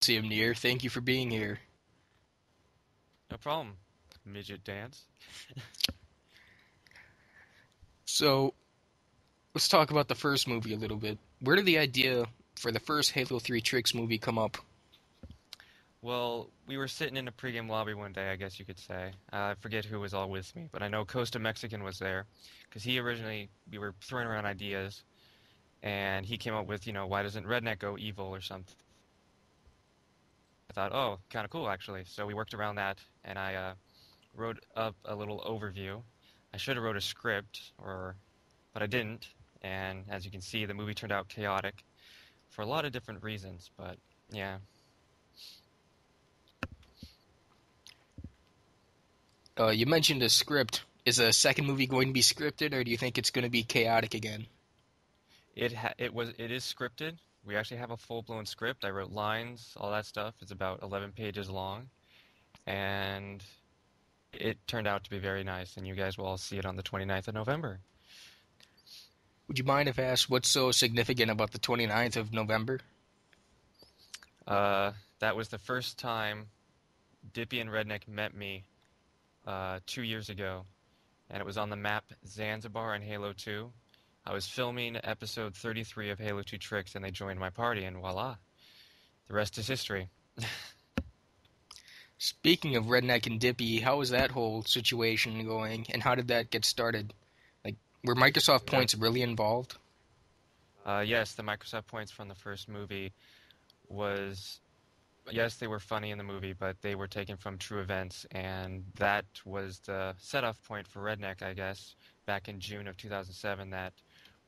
CMNeir. Thank you for being here. No problem. MigetDance. So, let's talk about the first movie a little bit. Where did the idea for the first Halo 3 Tricks movie come up? Well, we were sitting in a pregame lobby one day, I guess you could say. I forget who was all with me, but I know Costa Mexican was there because we were throwing around ideas, and he came up with, why doesn't Redneck go evil or something? I thought, oh, kind of cool actually. So we worked around that, and I wrote up a little overview. I should have wrote a script, but I didn't. And as you can see, the movie turned out chaotic for a lot of different reasons. But yeah. You mentioned a script. Is a second movie going to be scripted, or do you think it's going to be chaotic again? It is scripted. We actually have a full-blown script. I wrote lines, all that stuff. It's about 11 pages long, and it turned out to be very nice, and you guys will all see it on the 29th of November. Would you mind if I asked what's so significant about the 29th of November? That was the first time Dippy and Redneck met me 2 years ago, and it was on the map Zanzibar in Halo 2. I was filming episode 33 of Halo 2 Tricks, and they joined my party, and voila, the rest is history. Speaking of Redneck and Dippy, how was that whole situation going, and how did that get started? Like, were Microsoft Uh, points really involved? yes, the Microsoft points from the first movie was yes, they were funny in the movie, but they were taken from true events, and that was the set-off point for Redneck, I guess, back in June of 2007 that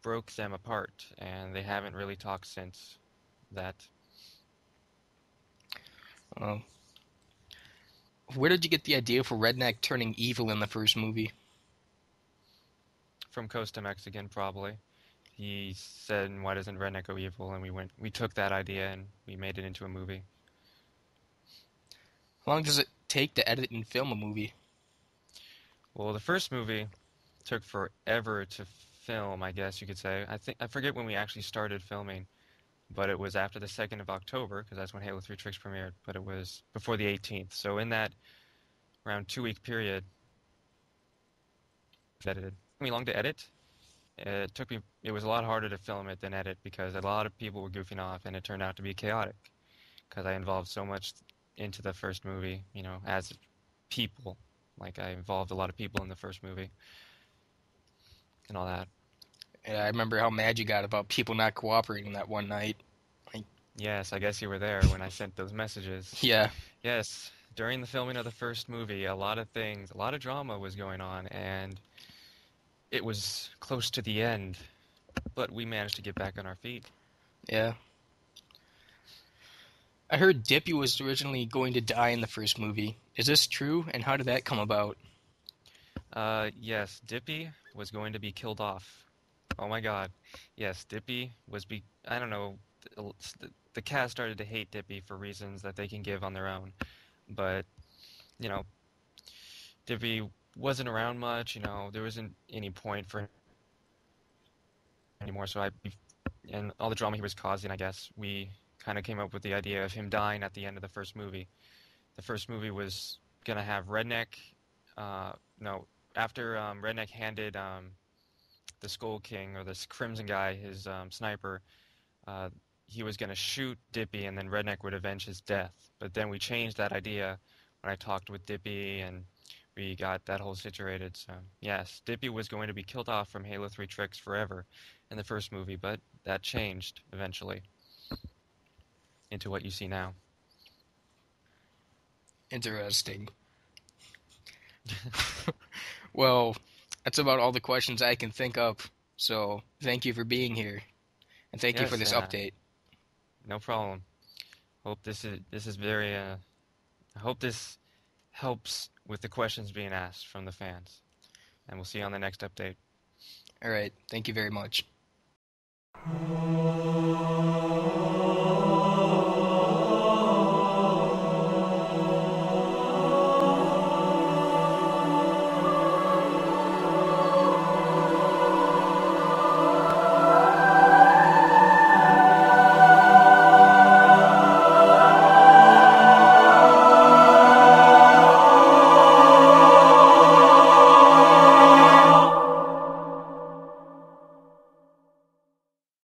broke them apart, and they haven't really talked since that. Um, where did you get the idea for Redneck turning evil in the first movie? From Costa Mexican, probably. He said, "Why doesn't Redneck go evil?" And we took that idea and we made it into a movie. How long does it take to edit and film a movie? Well, the first movie took forever to film, I guess you could say. I forget when we actually started filming, but it was after the 2nd of October, because that's when Halo 3 Tricks premiered, but it was before the 18th. So in that around 2 week period, it edited. It took me long to edit. It was a lot harder to film it than edit because a lot of people were goofing off and it turned out to be chaotic because I involved so much into the first movie, as people. Like I involved a lot of people in the first movie and all that. I remember how mad you got about people not cooperating that one night. Like, Yes, I guess you were there when I sent those messages. yeah, Yes, during the filming of the first movie, a lot of drama was going on, and it was close to the end, but we managed to get back on our feet. yeah. I heard Dippy was originally going to die in the first movie. Is this true, and how did that come about? Yes, Dippy was going to be killed off. Oh my God. Yes, I don't know, the cast started to hate Dippy for reasons that they can give on their own, but, you know, Dippy wasn't around much, there wasn't any point for him anymore, and all the drama he was causing, I guess, we kind of came up with the idea of him dying at the end of the first movie. The first movie was gonna have Redneck, no, after Redneck handed the Skull King or this Crimson guy his sniper, uh, he was gonna shoot Dippy and then Redneck would avenge his death. But then we changed that idea when I talked with Dippy and we got that whole situated. So yes, Dippy was going to be killed off from Halo 3 Tricks forever in the first movie, but that changed eventually into what you see now. Interesting. Well, that's about all the questions I can think of. So, thank you for being here, and thank you for Yes, this update. no problem. Hope this is very I hope this helps with the questions being asked from the fans. And we'll see you on the next update. All right, thank you very much.